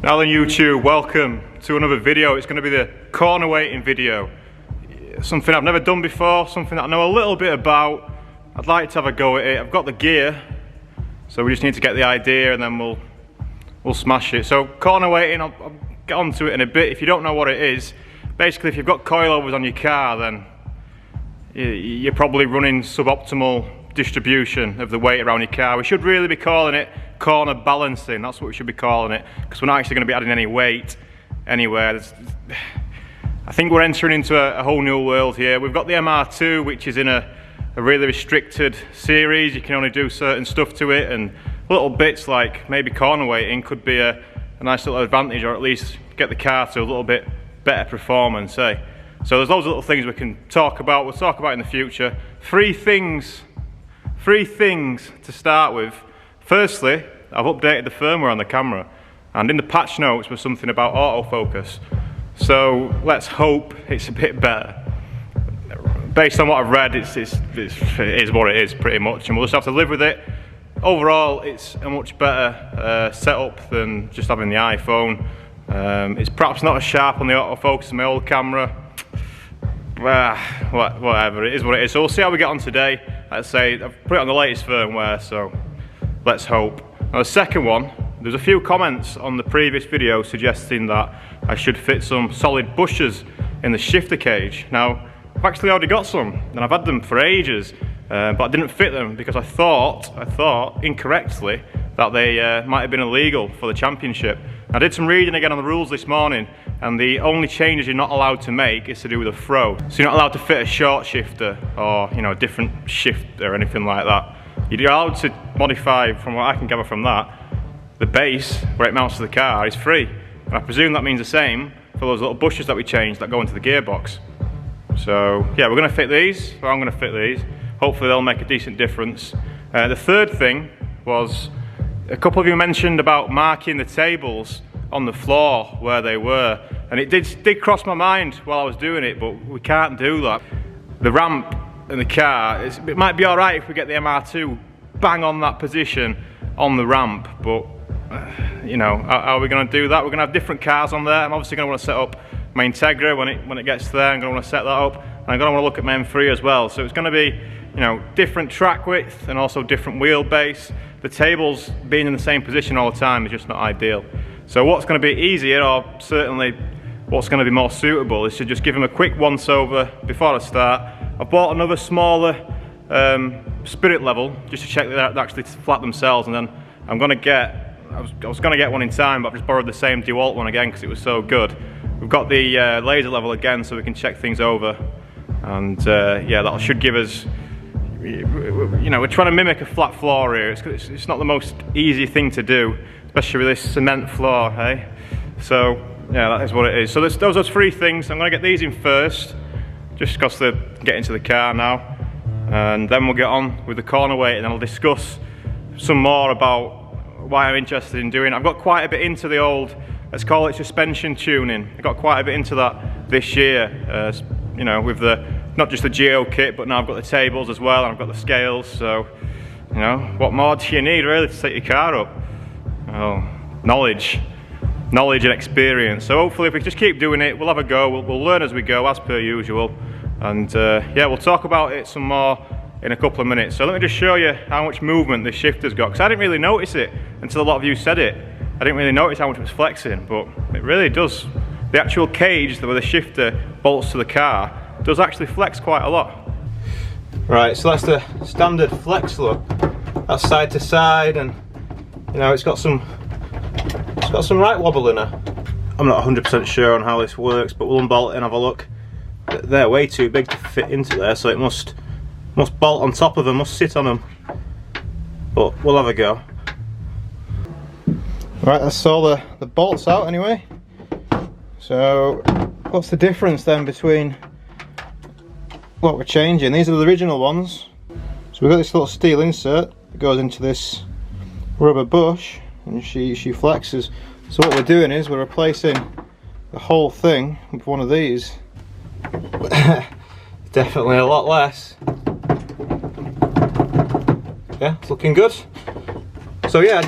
Now then YouTube, welcome to another video. It's going to be the corner weighting video. Something I've never done before, something that I know a little bit about. I'd like to have a go at it. I've got the gear, so we just need to get the idea and then we'll smash it. So corner weighting, I'll get onto it in a bit. If you don't know what it is, basically if you've got coilovers on your car, then you're probably running suboptimal distribution of the weight around your car. We should really be calling it corner balancing. That's what we should be calling it, because we're not actually going to be adding any weight anywhere. I think we're entering into a whole new world here. We've got the MR2, which is in a really restricted series. You can only do certain stuff to it, and little bits like maybe corner weighting could be a nice little advantage, or at least get the car to a little bit better performance, eh? So there's loads of little things we can talk about. We'll talk about in the future. Three things to start with. Firstly, I've updated the firmware on the camera, and in the patch notes was something about autofocus. So let's hope it's a bit better. Based on what I've read, it is what it is pretty much, and we'll just have to live with it. Overall, it's a much better setup than just having the iPhone. It's perhaps not as sharp on the autofocus as my old camera. Whatever, it is what it is. So we'll see how we get on today. Let's say I've put it on the latest firmware, so let's hope. Now the second one, there's a few comments on the previous video suggesting that I should fit some solid bushers in the shifter cage. Now I've actually already got some, and I've had them for ages, but I didn't fit them because I thought incorrectly that they might have been illegal for the championship. I did some reading again on the rules this morning, and the only changes you're not allowed to make is to do with a throw. So you're not allowed to fit a short shifter or a different shift or anything like that. You're allowed to modify, from what I can gather from that, the base where it mounts to the car is free. And I presume that means the same for those little bushers that we changed that go into the gearbox. So yeah, we're going to fit these, or I'm going to fit these. Hopefully they'll make a decent difference. The third thing was, a couple of you mentioned about marking the tables on the floor where they were, and it did cross my mind while I was doing it, but we can't do that. The ramp in the car, it might be alright if we get the MR2 bang on that position on the ramp, but how are we going to do that? We're going to have different cars on there. I'm obviously going to want to set up my Integra when it gets there. I'm going to want to set that up, and I'm going to want to look at my M3 as well. So it's going to be different track width and also different wheelbase. The tables being in the same position all the time is just not ideal. So what's going to be easier, or certainly what's going to be more suitable, is to just give them a quick once over before I start. I bought another smaller spirit level just to check that they actually flat themselves, and then I'm going to get, I was going to get one in time, but I've just borrowed the same DeWalt one again because it was so good. We've got the laser level again, so we can check things over, and yeah, that should give us, we're trying to mimic a flat floor here. It's not the most easy thing to do, especially with this cement floor, hey? So yeah, that is what it is. So those are three things. I'm going to get these in first, just because they're getting to the car now, and then we'll get on with the corner weight, and I'll discuss some more about why I'm interested in doing it. I've got quite a bit into the old, let's call it suspension tuning. I got quite a bit into that this year, with not just the Geo kit, but now I've got the tables as well, and I've got the scales. So what more do you need really to set your car up? Oh, knowledge and experience. So hopefully if we just keep doing it, we'll have a go. We'll learn as we go, as per usual, and yeah, we'll talk about it some more in a couple of minutes. So let me just show you how much movement this shifter's got, because I didn't really notice it until a lot of you said it. I didn't really notice how much it was flexing, but it really does. The actual cage where the shifter bolts to the car does actually flex quite a lot. Right, so that's the standard flex look. That's side to side, and it's got some right wobble in her. I'm not 100% sure on how this works, but we'll unbolt it and have a look. They're way too big to fit into there, so it must bolt on top of them, must sit on them. But we'll have a go. Right, that's all the bolts out anyway. So what's the difference then between what we're changing? These are the original ones. So we've got this little steel insert that goes into this rubber bush, and she flexes. So what we're doing is we're replacing the whole thing with one of these. Definitely a lot less. Yeah, it's looking good. So yeah, I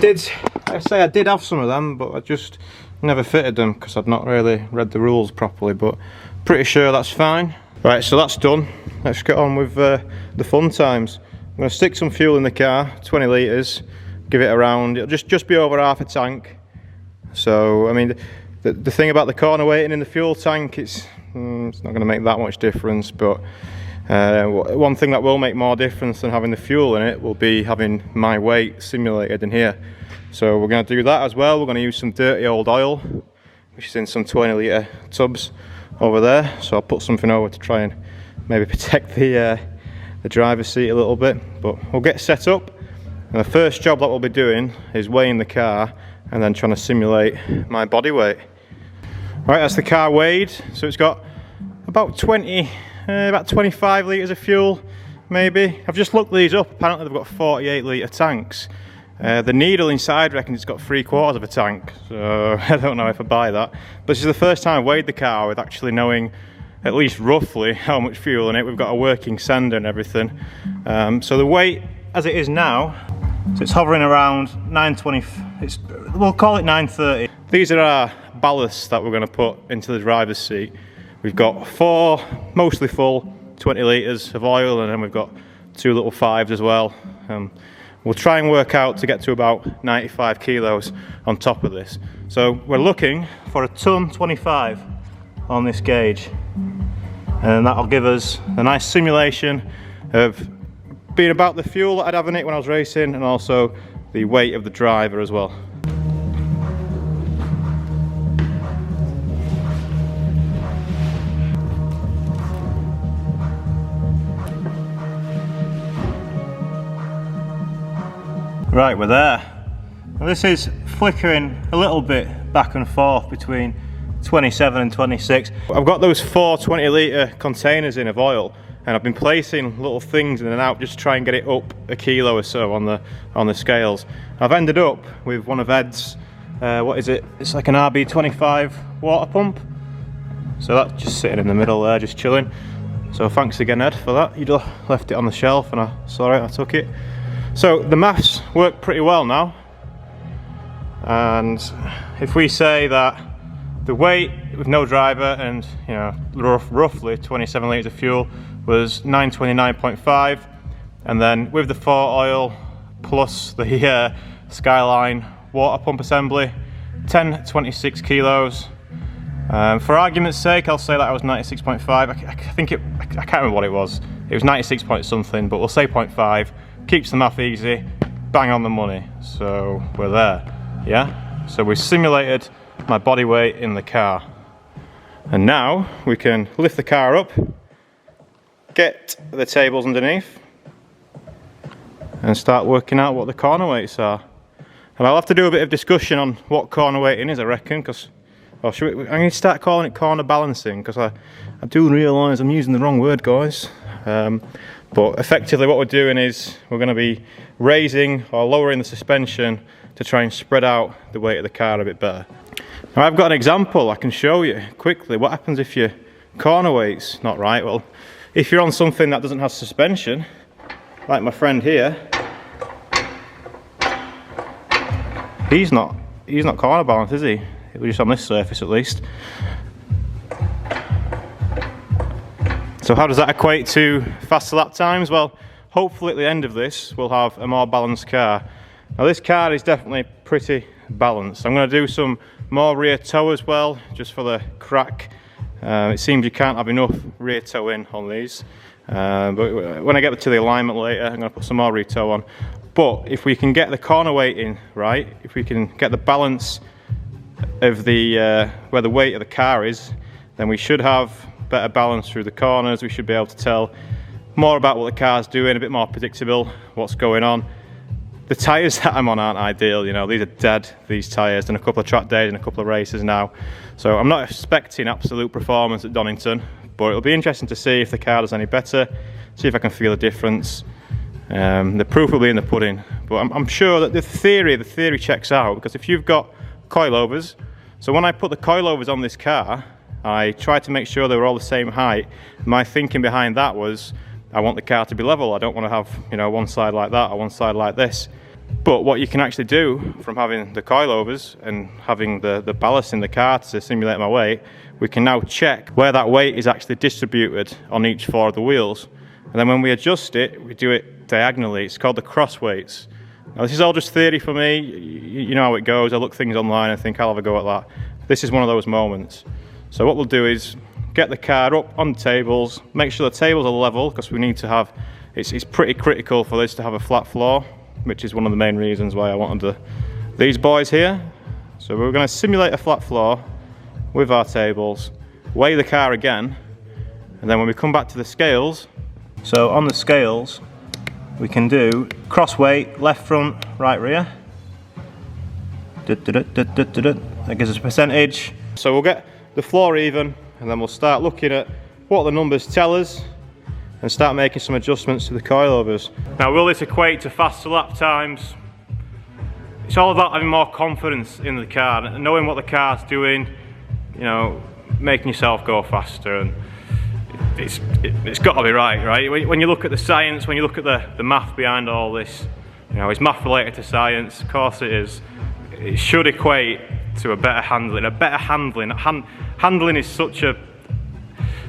did have some of them, but I just Never fitted them because I've not really read the rules properly, but pretty sure that's fine. Right, so that's done. Let's get on with the fun times. I'm going to stick some fuel in the car, 20 litres, give it a round. It'll just be over half a tank. So, I mean, the thing about the corner weighting in the fuel tank, it's not going to make that much difference, but one thing that will make more difference than having the fuel in it will be having my weight simulated in here. So we're going to do that as well. We're going to use some dirty old oil, which is in some 20 litre tubs over there. So I'll put something over to try and maybe protect the driver's seat a little bit, but we'll get set up. And the first job that we'll be doing is weighing the car and then trying to simulate my body weight. Right, that's the car weighed. So it's got about 25 litres of fuel, maybe. I've just looked these up. Apparently they've got 48 litre tanks. The needle inside reckons it's got 3/4 of a tank, so I don't know if I buy that. But this is the first time I've weighed the car with actually knowing at least roughly how much fuel in it. We've got a working sender and everything. So the weight as it is now, so it's hovering around 920, we'll call it 930. These are our ballasts that we're going to put into the driver's seat. We've got 4 mostly full 20 litres of oil, and then we've got 2 little 5s as well. We'll try and work out to get to about 95 kilos on top of this. So we're looking for 1.25 ton on this gauge, and that'll give us a nice simulation of being about the fuel that I'd have in it when I was racing, and also the weight of the driver as well. Right, we're there. Now this is flickering a little bit back and forth between 27 and 26. I've got those 4 20 litre containers in of oil, and I've been placing little things in and out just to try and get it up a kilo or so on the scales. I've ended up with one of Ed's, what is it? It's like an RB25 water pump. So that's just sitting in the middle there, just chilling. So thanks again, Ed, for that. You'd left it on the shelf and I saw it, I took it. So the maths work pretty well now, and if we say that the weight with no driver and roughly 27 litres of fuel was 929.5, and then with the 4 oil plus the Skyline water pump assembly, 1026 kilos. For argument's sake, I'll say that I was 96.5. I can't remember what it was. It was 96 point something, but we'll say 0.5. Keeps the math easy, bang on the money. So we're there, yeah? So we simulated my body weight in the car. And now we can lift the car up, get the tables underneath, and start working out what the corner weights are. And I'll have to do a bit of discussion on what corner weighting is, I reckon, because I need to start calling it corner balancing, because I do realise I'm using the wrong word, guys. But effectively what we're doing is we're going to be raising or lowering the suspension to try and spread out the weight of the car a bit better. Now I've got an example I can show you quickly. What happens if your corner weight's not right? Well, if you're on something that doesn't have suspension, like my friend here, he's not corner balanced, is he? We're just on this surface at least. So how does that equate to faster lap times? Well, hopefully at the end of this we'll have a more balanced car. Now this car is definitely pretty balanced. I'm going to do some more rear toe as well, just for the crack. It seems you can't have enough rear toe in on these. But when I get to the alignment later, I'm going to put some more rear toe on. But if we can get the corner weight in right, if we can get the balance of the where the weight of the car is, then we should have better balance through the corners. We should be able to tell more about what the car's doing, a bit more predictable what's going on. The tyres that I'm on aren't ideal, you know, these are dead, these tyres, and a couple of track days and a couple of races now. So I'm not expecting absolute performance at Donington, but it'll be interesting to see if the car does any better, see if I can feel a difference. The proof will be in the pudding, but I'm sure that the theory checks out, because if you've got coilovers, so when I put the coilovers on this car, I tried to make sure they were all the same height. My thinking behind that was, I want the car to be level. I don't want to have, you know, one side like that or one side like this. But what you can actually do from having the coilovers and having the ballast in the car to simulate my weight, we can now check where that weight is actually distributed on each 4 of the wheels. And then when we adjust it, we do it diagonally. It's called the cross weights. Now this is all just theory for me. You know how it goes. I look things online and think I'll have a go at that. This is one of those moments. So what we'll do is get the car up on the tables, make sure the tables are level, because we need to have, it's pretty critical for this to have a flat floor, which is one of the main reasons why I wanted these boys here. So we're going to simulate a flat floor with our tables, weigh the car again, and then when we come back to the scales, so on the scales we can do cross weight, left front, right rear. That gives us a percentage. So we'll get the floor even, and then we'll start looking at what the numbers tell us and start making some adjustments to the coilovers. Now, will this equate to faster lap times? It's all about having more confidence in the car, knowing what the car's doing, you know, making yourself go faster, and it's got to be right? When you look at the science, when you look at the math behind all this, you know, it's math related to science, of course it is. It should equate to a better handling. Handling is such a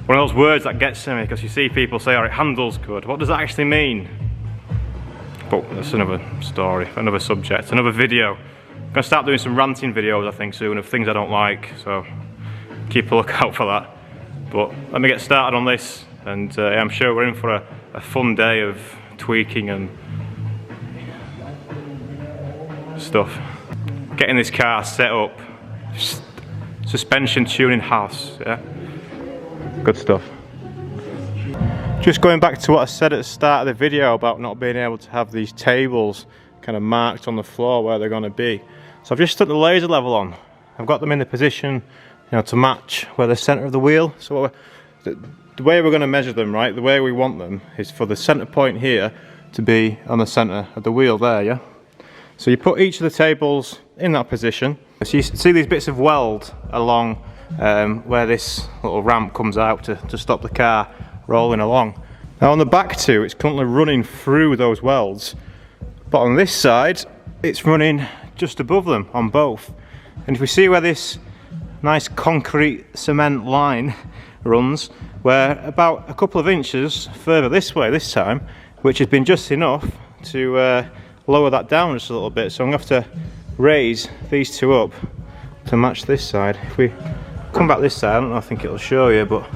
one of those words that gets to me, because you see people say, "Oh, it handles good." What does that actually mean? But that's another story, another subject, another video. I'm gonna start doing some ranting videos, I think, soon of things I don't like. So keep a lookout for that. But let me get started on this, and I'm sure we're in for a fun day of tweaking and stuff. Getting this car set up, suspension tuning house, yeah, good stuff. Just going back to what I said at the start of the video about not being able to have these tables kind of marked on the floor where they're going to be. So I've just stuck the laser level on. I've got them in the position, you know, to match where the center of the wheel. So the way we're going to measure them, right, the way we want them is for the center point here to be on the center of the wheel there, yeah. So you put each of the tables in that position. So you see these bits of weld along where this little ramp comes out to stop the car rolling along. Now on the back two, it's currently running through those welds, but on this side it's running just above them on both. And if we see where this nice concrete cement line runs, we're about a couple of inches further this way this time, which has been just enough to lower that down just a little bit. So I'm going to have to raise these two up to match this side. If we come back this side, I don't know, I think it'll show you, but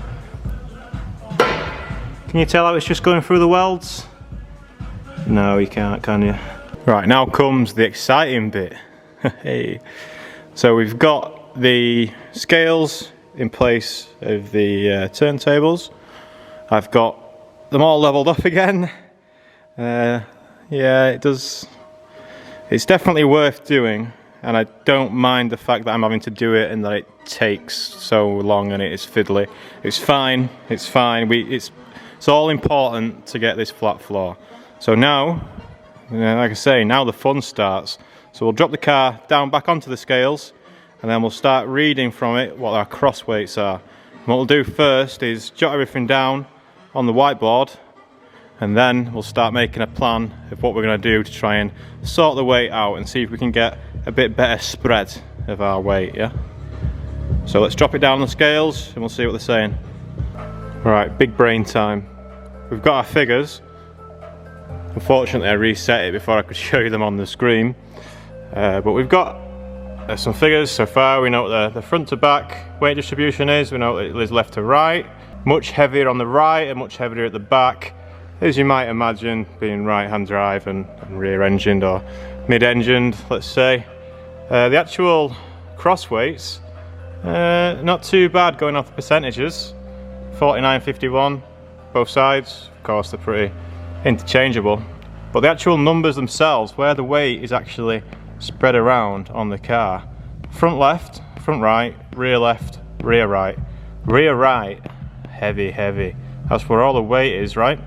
can you tell how it's just going through the welds? No, you can't, can you? Right, now comes the exciting bit. Hey. So we've got the scales in place of the turntables. I've got them all leveled up again. Yeah, it's definitely worth doing, and I don't mind the fact that I'm having to do it and that it takes so long and it is fiddly. It's fine, it's fine. It's all important to get this flat floor. So now, like I say, now the fun starts. So we'll drop the car down back onto the scales, and then we'll start reading from it what our cross weights are. And what we'll do first is jot everything down on the whiteboard, and then we'll start making a plan of what we're going to do to try and sort the weight out and see if we can get a bit better spread of our weight, yeah? So let's drop it down on the scales and we'll see what they're saying. Right, big brain time. We've got our figures. Unfortunately I reset it before I could show you them on the screen. But we've got some figures so far. We know what the front to back weight distribution is. We know what it is left to right. Much heavier on the right and much heavier at the back, as you might imagine, being right-hand drive and rear-engined or mid-engined, let's say. The actual cross weights, not too bad going off the percentages. 49-51, both sides. Of course, they're pretty interchangeable. But the actual numbers themselves, where the weight is actually spread around on the car. Front left, front right, rear left, rear right. Rear right, heavy, heavy. That's where all the weight is, right?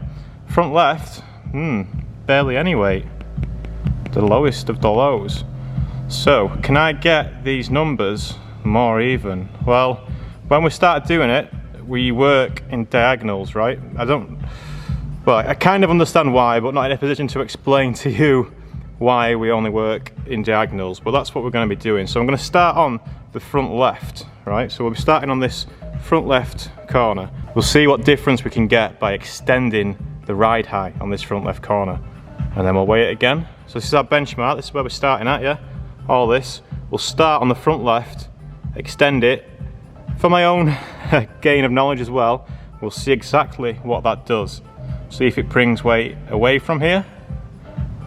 Front left, barely any weight. The lowest of the lows. So, can I get these numbers more even? Well, when we started doing it, we work in diagonals, right? I kind of understand why, but not in a position to explain to you why we only work in diagonals, but that's what we're going to be doing. So I'm going to start on the front left, right? So we'll be starting on this front left corner. We'll see what difference we can get by extending the ride height on this front left corner, and then we'll weigh it again. So this is our benchmark, this is where we're starting at, yeah? All this. We'll start on the front left, extend it. For my own gain of knowledge as well, we'll see exactly what that does. See if it brings weight away from here.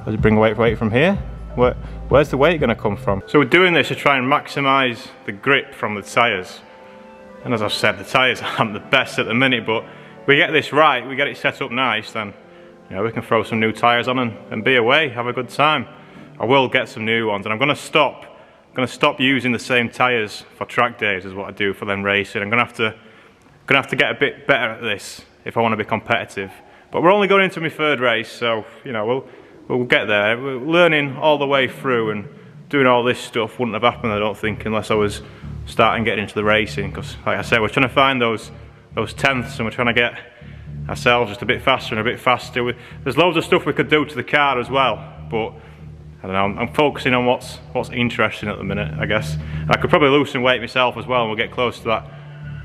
Does it bring weight from here? Where's the weight going to come from? So we're doing this to try and maximise the grip from the tyres. And as I've said, the tyres aren't the best at the minute, but if we get this right, we get it set up nice, then you know, we can throw some new tyres on and be away, have a good time. I will get some new ones, and I'm going to stop using the same tyres for track days as what I do for them racing. I'm going to have to get a bit better at this if I want to be competitive. But we're only going into my third race, so you know we'll get there. We're learning all the way through, and doing all this stuff wouldn't have happened, I don't think, unless I was starting getting into the racing. Because like I said, we're trying to find those tenths, and we're trying to get ourselves just a bit faster and a bit faster. There's loads of stuff we could do to the car as well, but I don't know, I'm focusing on what's interesting at the minute, I guess. I could probably loosen weight myself as well, and we'll get close to that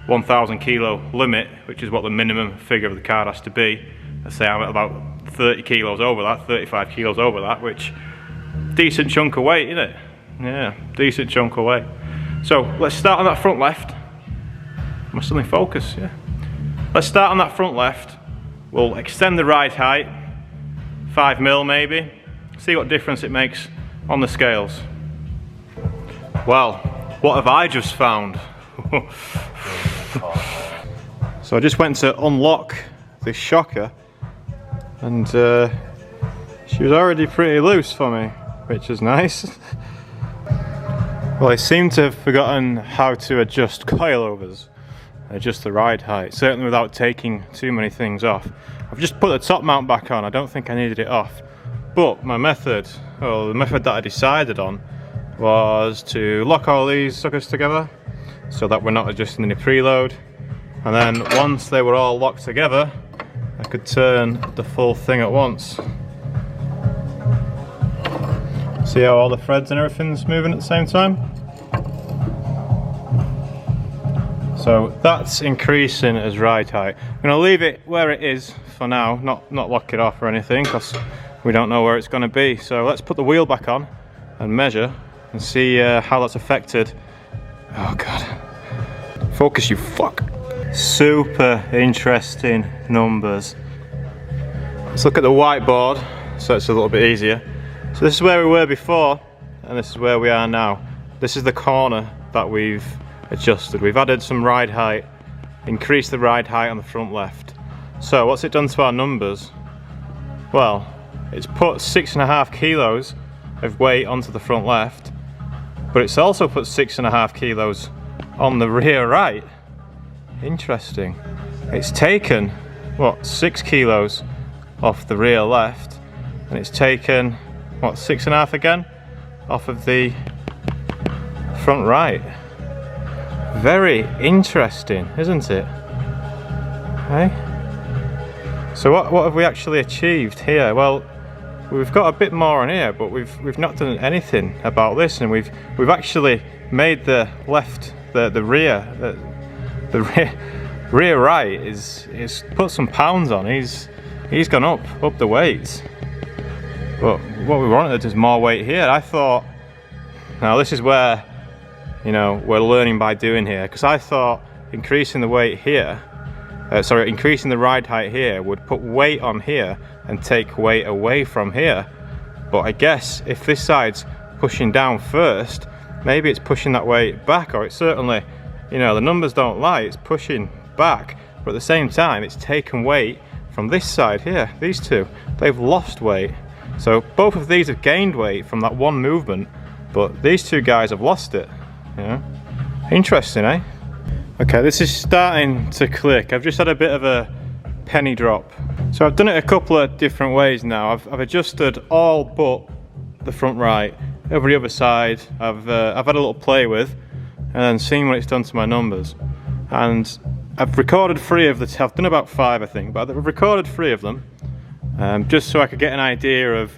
1,000 kilo limit, which is what the minimum figure of the car has to be. Let's say I'm at about 30 kilos over that, 35 kilos over that, which decent chunk of weight, isn't it? Yeah, decent chunk of weight. So let's start on that front left. Am I still in focus? Yeah. Let's start on that front left. We'll extend the ride height, 5 mil maybe. See what difference it makes on the scales. Well, what have I just found? So I just went to unlock this shocker, and she was already pretty loose for me, which is nice. Well, I seem to have forgotten how to adjust coilovers, adjust the ride height, certainly without taking too many things off. I've just put the top mount back on. I don't think I needed it off. But my method, well, the method that I decided on was to lock all these suckers together so that we're not adjusting any preload. And then once they were all locked together, I could turn the full thing at once. See how all the threads and everything's moving at the same time? So that's increasing as ride height. I'm going to leave it where it is for now, not lock it off or anything, because we don't know where it's going to be. So let's put the wheel back on and measure and see how that's affected. Oh god, focus you fuck. Super interesting numbers. Let's look at the whiteboard so it's a little bit easier. So this is where we were before, and this is where we are now. This is the corner that we've adjusted. We've added some ride height, increased the ride height on the front left. So what's it done to our numbers? Well, it's put 6.5 kilos of weight onto the front left, but it's also put 6.5 kilos on the rear right. Interesting. It's taken, what, 6 kilos off the rear left, and it's taken, what, 6.5 again off of the front right. Very interesting, isn't it? Hey? So what have we actually achieved here? Well, we've got a bit more on here, but we've not done anything about this, and we've actually made the left, the rear right is put some pounds on. He's gone up the weights. But what we wanted is more weight here. I thought, now this is where, you know, we're learning by doing here, because I thought increasing the weight here, increasing the ride height here would put weight on here and take weight away from here. But I guess if this side's pushing down first, maybe it's pushing that weight back, or it's certainly, you know, the numbers don't lie, it's pushing back, but at the same time it's taken weight from this side here. These two, they've lost weight. So both of these have gained weight from that one movement, but these two guys have lost it. You know? Interesting, eh? Okay, this is starting to click. I've just had a bit of a penny drop. So I've done it a couple of different ways now. I've adjusted all but the front right. Every other side I've had a little play with, and then seen what it's done to my numbers. And I've recorded 3 of the, I've done about 5 I think, but I've recorded 3 of them, just so I could get an idea of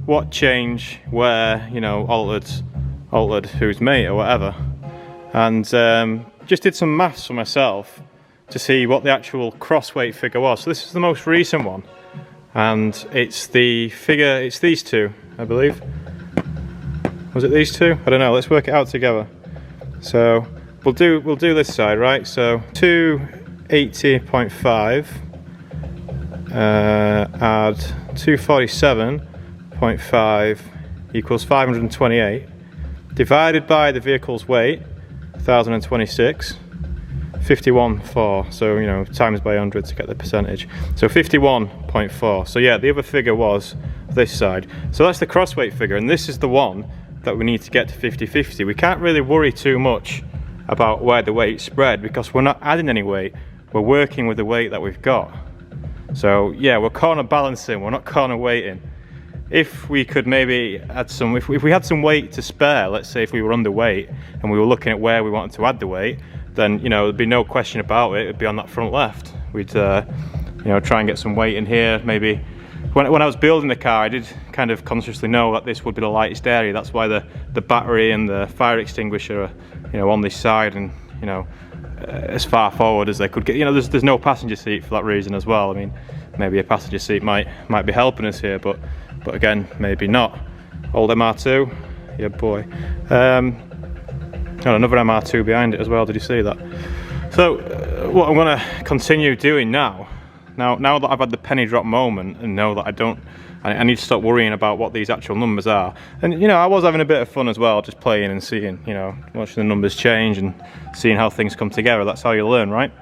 what change, where, you know, altered whose mate or whatever. And just did some maths for myself to see what the actual cross weight figure was. So this is the most recent one, and it's the figure, it's these two, I believe. Was it these two? I don't know, let's work it out together. So we'll do this side, right? So 280.5 add 247.5 equals 528, divided by the vehicle's weight, 1026, 51.4, so, you know, times by 100 to get the percentage. So 51.4. So yeah, the other figure was this side. So that's the cross weight figure, and this is the one that we need to get to 50-50. We can't really worry too much about where the weight's spread because we're not adding any weight, we're working with the weight that we've got. So yeah, we're corner balancing, we're not corner weighting. If we could maybe add some, if we had some weight to spare, let's say if we were underweight and we were looking at where we wanted to add the weight, then, you know, there'd be no question about it, it'd be on that front left. We'd, you know, try and get some weight in here, maybe. When I was building the car, I did kind of consciously know that this would be the lightest area. That's why the battery and the fire extinguisher are, you know, on this side and, you know, as far forward as they could get. You know, there's no passenger seat for that reason as well. I mean, maybe a passenger seat might be helping us here, but again, maybe not. Old MR2, yeah boy. Oh, another MR2 behind it as well, did you see that? So, what I'm gonna continue doing now that I've had the penny drop moment and know that I need to stop worrying about what these actual numbers are. And, you know, I was having a bit of fun as well, just playing and seeing, you know, watching the numbers change and seeing how things come together. That's how you learn, right?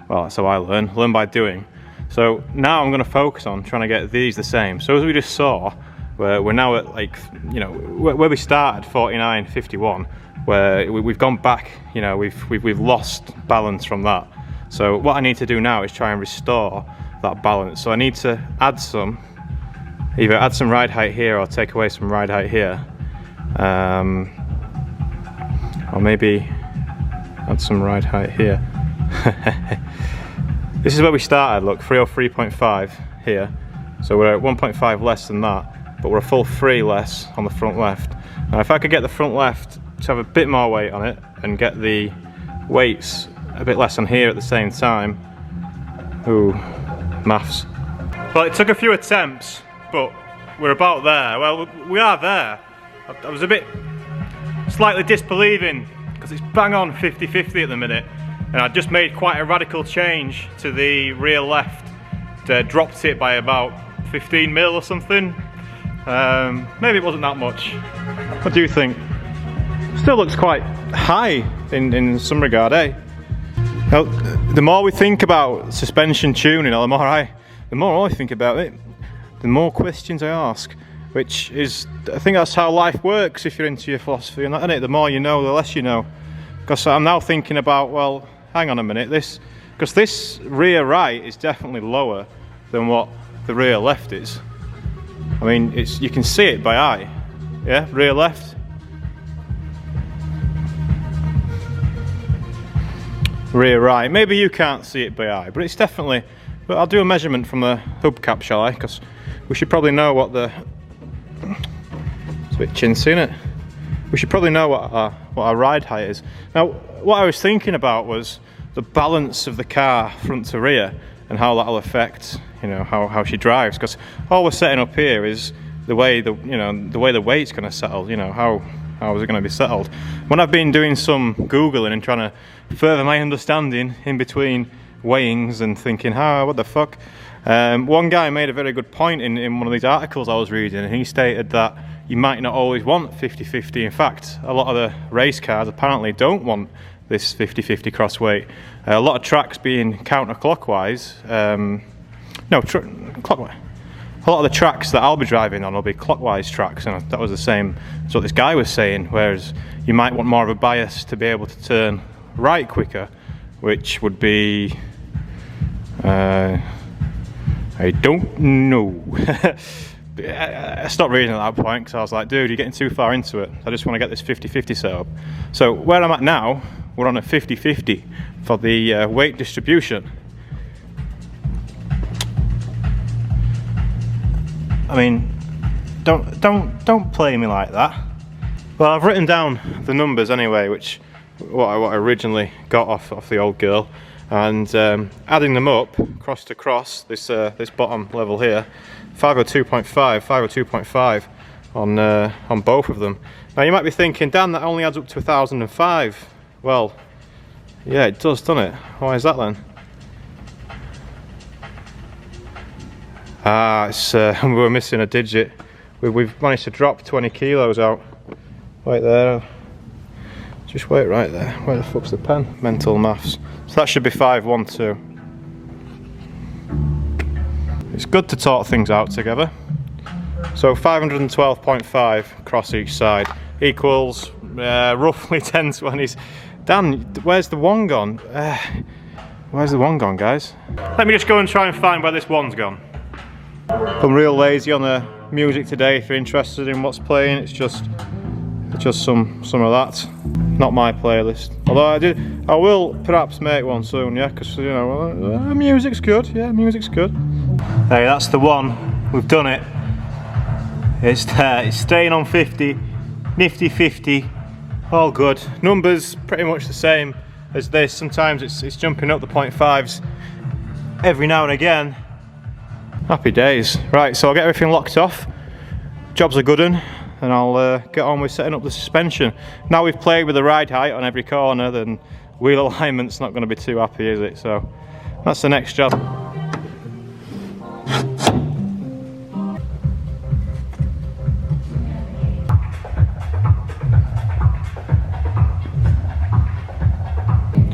Well, that's how I learn by doing. So now I'm going to focus on trying to get these the same. So as we just saw, we're now at, like, you know, where we started, 49.51, where we've gone back, you know, we've lost balance from that. So what I need to do now is try and restore that balance. So I need to add some, either add some ride height here or take away some ride height here, or maybe add some ride height here. This is where we started, look, 303.5 here. So we're at 1.5 less than that, but we're a full 3 less on the front left. Now if I could get the front left to have a bit more weight on it and get the weights a bit less on here at the same time. Ooh, maths. Well, it took a few attempts, but we're about there. Well, we are there. I was a bit slightly disbelieving because it's bang on 50-50 at the minute. And I just made quite a radical change to the rear left. Dropped it by about 15 mil or something. Maybe it wasn't that much. What do you think? Still looks quite high in some regard, eh? Now, the more we think about suspension tuning, or the more I think about it, the more questions I ask. Which is, I think that's how life works if you're into your philosophy and that, isn't it? The more you know, the less you know. Because I'm now thinking about, well, hang on a minute, because this rear right is definitely lower than what the rear left is. I mean, you can see it by eye. Yeah, rear left. Rear right. Maybe you can't see it by eye, but it's definitely. But I'll do a measurement from the hubcap, shall I? Because we should probably know what the. It's a bit chintzy, isn't it? We should probably know what our ride height is. Now, what I was thinking about was the balance of the car front to rear and how that'll affect, you know, how she drives. Because all we're setting up here is the way the weight's going to settle. You know, how is it going to be settled? When I've been doing some Googling and trying to further my understanding in between weighings and thinking, what the fuck? One guy made a very good point in one of these articles I was reading, and he stated that you might not always want 50-50. In fact, a lot of the race cars apparently don't want this 50-50 cross weight. A lot of tracks being counterclockwise, clockwise. A lot of the tracks that I'll be driving on will be clockwise tracks, and that was the same as what this guy was saying, whereas you might want more of a bias to be able to turn right quicker, which would be, I don't know. I stopped reading at that point because I was like, dude, you're getting too far into it. I just want to get this 50-50 set up. So where I'm at now, we're on a 50-50 for the weight distribution. I mean, don't play me like that. Well, I've written down the numbers anyway, which what I originally got off the old girl, and adding them up cross to cross, this bottom level here, 502.5, 502.5 on both of them. Now you might be thinking, Dan, that only adds up to 1005. Well, yeah, it does, doesn't it? Why is that then? Ah, it's we were missing a digit. We've managed to drop 20 kilos out. Wait there. Just wait right there. Where the fuck's the pen? Mental maths. So that should be 512. It's good to talk things out together. So 512.5 across each side equals roughly 1020s. Dan, where's the one gone? Where's the one gone, guys? Let me just go and try and find where this one's gone. I'm real lazy on the music today. If you're interested in what's playing, it's just some of that. Not my playlist. Although I will perhaps make one soon, yeah, because you know music's good. Yeah, music's good. Hey, that's the one. We've done it. It's staying on 50, nifty 50. All good. Numbers pretty much the same as this. Sometimes it's jumping up the 0.5s every now and again. Happy days. Right, so I'll get everything locked off. Job's a good one, and I'll get on with setting up the suspension. Now we've played with the ride height on every corner, then wheel alignment's not going to be too happy, is it? So that's the next job.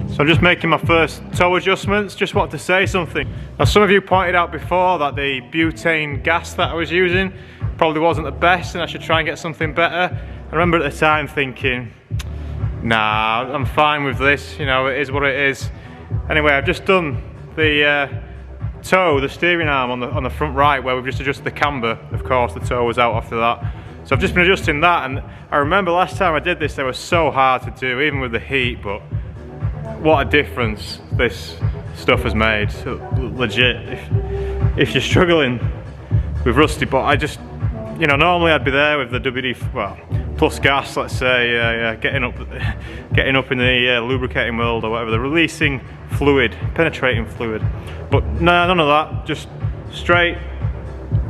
So I'm just making my first toe adjustments. Just wanted to say something. Now some of you pointed out before that the butane gas that I was using probably wasn't the best and I should try and get something better. I remember at the time thinking, nah, I'm fine with this, you know, it is what it is. Anyway, I've just done the toe, the steering arm on the front right, where we've just adjusted the camber. Of course, the toe was out after that. So I've just been adjusting that, and I remember last time I did this, they were so hard to do, even with the heat, but what a difference this stuff has made. Legit, if you're struggling with rusty, but I just, you know, normally I'd be there with the WD, well, plus gas, let's say, getting up in the lubricating world or whatever, the releasing fluid, penetrating fluid. But no, none of that, just straight,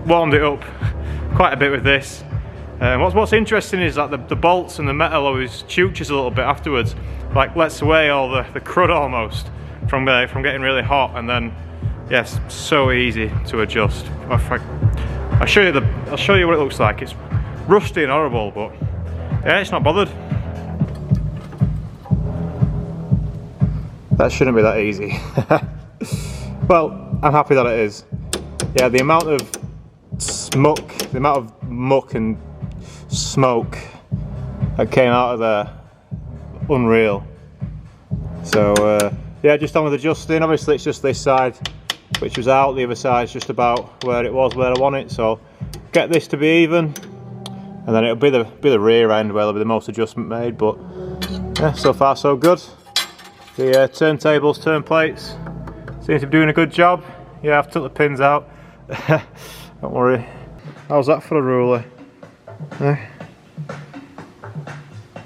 warmed it up quite a bit with this. What's interesting is that the bolts and the metal always chooches a little bit afterwards, like lets away all the crud almost from getting really hot, and then yes, so easy to adjust. I'll show you what it looks like. It's rusty and horrible, but yeah, it's not bothered. That shouldn't be that easy. Well, I'm happy that it is. Yeah, the amount of muck and smoke that came out of there, unreal. So yeah, just on with adjusting. Obviously it's just this side which was out, the other side's just about where it was, where I want it. So get this to be even, and then it'll be the rear end where there'll be the most adjustment made. But yeah, so far so good. The turntables, turn plates seem to be doing a good job. Yeah, I've took the pins out. Don't worry. How's that for a ruler?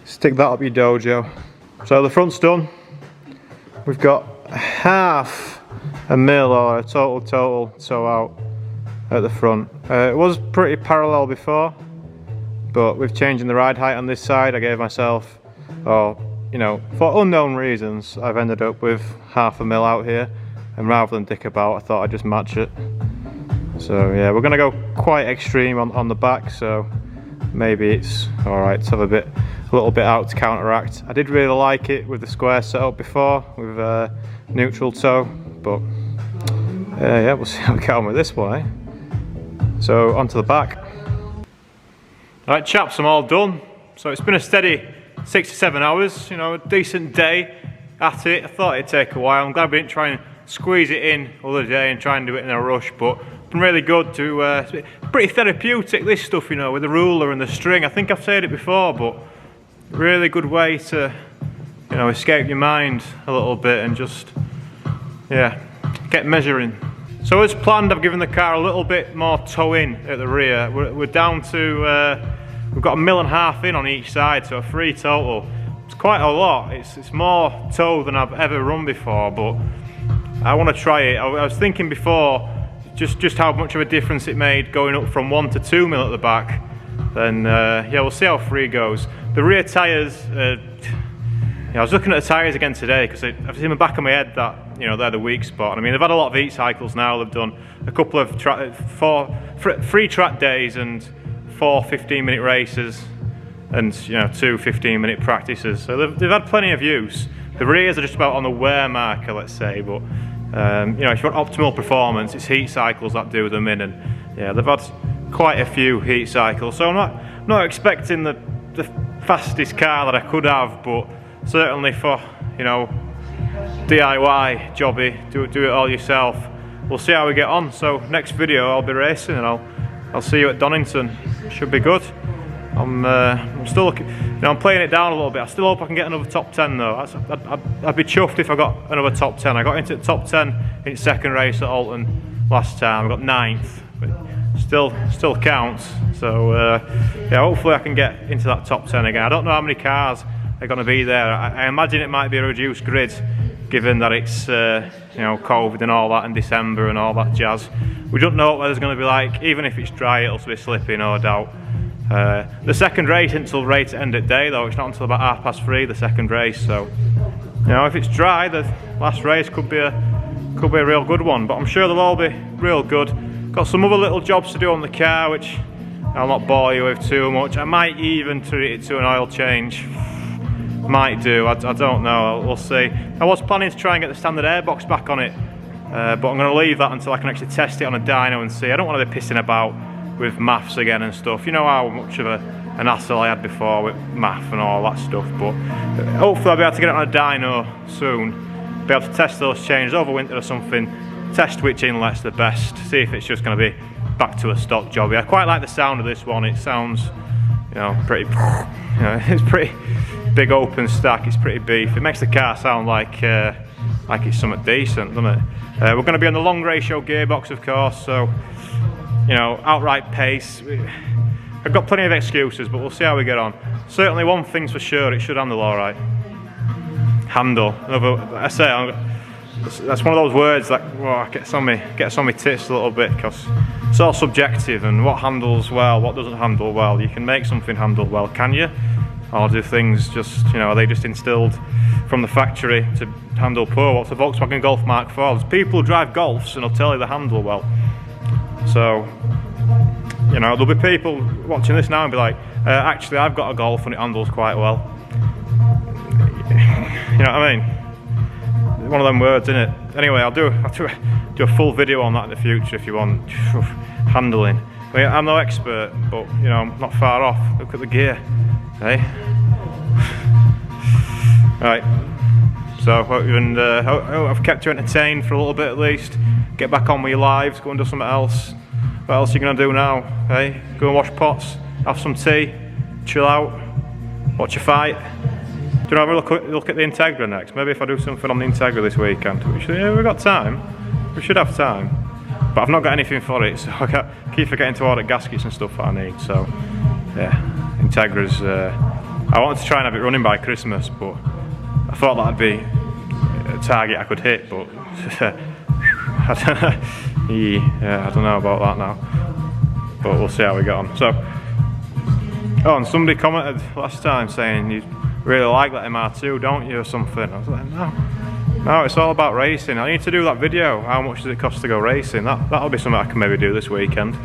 Stick that up your dojo. So the front's done. We've got half a mil or a total toe out at the front. It was pretty parallel before, but with changing the ride height on this side, I gave myself, you know, for unknown reasons, I've ended up with half a mil out here, and rather than dick about, I thought I'd just match it. So yeah, we're gonna go quite extreme on the back, so maybe it's alright to have a little bit out to counteract. I did really like it with the square setup before, with neutral toe, but yeah, we'll see how we get on with this one, eh? So onto the back. Alright chaps, I'm all done. So it's been a steady 6 to 7 hours, you know, a decent day at it. I thought it'd take a while. I'm glad we didn't try and squeeze it in the other day and try and do it in a rush, but it's been really good to, it's pretty therapeutic, this stuff, you know, with the ruler and the string. I think I've said it before, but really good way to, you know, escape your mind a little bit and just, yeah, get measuring. So as planned, I've given the car a little bit more toe in at the rear. We're down to, we've got 1.5 mil in on each side, so a 3 total. It's quite a lot. It's more toe than I've ever run before, but I want to try it. I was thinking before just how much of a difference it made going up from 1 to 2 mil at the back. Then yeah, we'll see how 3 goes. The rear tyres, I was looking at the tyres again today because I've seen in the back of my head that, you know, they're the weak spot. I mean, they've had a lot of heat cycles now. They've done a couple of 3 track days and 4 15-minute races, and, you know, 2 15-minute practices. So they've had plenty of use. The rears are just about on the wear marker, let's say, but you know, if you want optimal performance, it's heat cycles that do them in, and yeah, they've had quite a few heat cycles. So I'm not expecting the fastest car that I could have, but certainly for, you know, DIY jobby, do it all yourself. We'll see how we get on. So next video I'll be racing, and I'll see you at Donington. Should be good. I'm still looking, you know, I'm playing it down a little bit. I still hope I can get another top 10 though. I'd be chuffed if I got another top 10. I got into the top 10 in its second race at Alton last time. I got 9th, but still counts. So yeah, hopefully I can get into that top 10 again. I don't know how many cars are going to be there. I imagine it might be a reduced grid, given that it's you know, COVID and all that in December and all that jazz. We don't know what weather's going to be like. Even if it's dry, it'll be slippy, no doubt. The second race isn't until right at end of day though. It's not until about 3:30 the second race. So, you know, if it's dry, the last race could be a real good one. But I'm sure they'll all be real good. Got some other little jobs to do on the car, which I'll not bore you with too much. I might even treat it to an oil change. Might do. I don't know. We'll see. I was planning to try and get the standard airbox back on it, but I'm going to leave that until I can actually test it on a dyno and see. I don't want to be pissing about with maths again and stuff. You know how much of an hassle I had before with math and all that stuff, but hopefully I'll be able to get it on a dyno soon, be able to test those changes over winter or something, test which inlet's the best, see if it's just going to be back to a stock jobby. I quite like the sound of this one. It sounds, you know, pretty, you know, it's pretty big open stack, it's pretty beef. It makes the car sound like it's something decent, doesn't it? We're going to be on the long ratio gearbox, of course, so, you know, outright pace. I've got plenty of excuses, but we'll see how we get on. Certainly one thing's for sure, it should handle all right. Handle. I say, that's one of those words that, well, gets on me tits a little bit, because it's all subjective, and what handles well, what doesn't handle well. You can make something handle well, can you? Or do things just, you know, are they just instilled from the factory to handle poor? What's a Volkswagen Golf Mark IV? There's people who drive Golfs and they'll tell you they handle well. So, you know, there'll be people watching this now and be like, actually I've got a Golf and it handles quite well. You know what I mean? One of them words, isn't it? Anyway, I'll do a full video on that in the future if you want. Handling. I mean, I'm no expert, but, you know, I'm not far off. Look at the gear. Hey, right. So hope I've kept you entertained for a little bit at least. Get back on with your lives. Go and do something else. What else are you gonna do now? Hey, go and wash pots, have some tea, chill out, watch a fight. Do you want to have a look at the Integra next? Maybe if I do something on the Integra this weekend. Yeah, we've got time. We should have time. But I've not got anything for it, so I keep forgetting to order gaskets and stuff that I need. So yeah. Integra's, I wanted to try and have it running by Christmas, but I thought that'd be a target I could hit, but yeah, I don't know about that now, but we'll see how we get on. So, oh, and somebody commented last time saying you really like that MR2, don't you, or something. I was like, no, it's all about racing. I need to do that video, how much does it cost to go racing. That'll be something I can maybe do this weekend.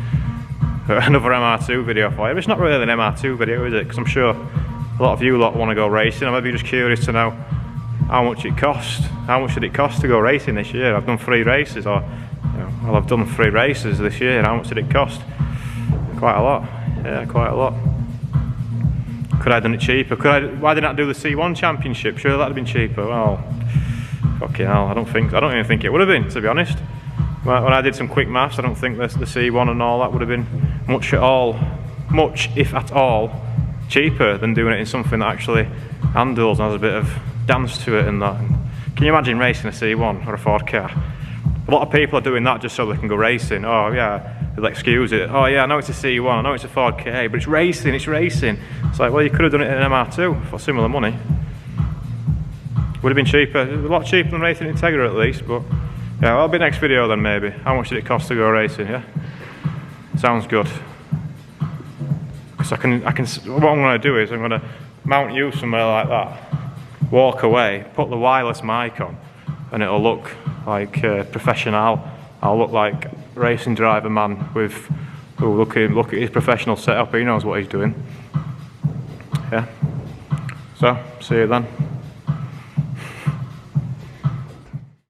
Another MR2 video for you. But it's not really an MR2 video, is it? Because I'm sure a lot of you lot want to go racing. I may be just curious to know how much it cost. How much did it cost to go racing this year? I've done 3 races, or, you know, well, I've done 3 races this year. How much did it cost? Quite a lot. Yeah, quite a lot. Could I have done it cheaper? Why didn't I do the C1 Championship? Sure, that'd have been cheaper. Well, fucking hell, I don't even think it would have been, to be honest. When I did some quick maths, I don't think the C1 and all that would have been much, if at all, cheaper than doing it in something that actually handles and has a bit of dance to it and that. Can you imagine racing a C1 or a Ford car? A lot of people are doing that just so they can go racing. Oh yeah, they'll excuse it. Oh yeah, I know it's a C1, I know it's a Ford Ka, but it's racing, it's racing. It's like, well, you could have done it in an MR2 for similar money. Would have been cheaper, a lot cheaper than racing Integra at least, but yeah, that'll be next video then maybe. How much did it cost to go racing, yeah? Sounds good. Because what I'm going to do is I'm going to mount you somewhere like that, walk away, put the wireless mic on, and it'll look like professional. I'll look like racing driver man with, oh, look at his professional setup, he knows what he's doing. Yeah. So, see you then.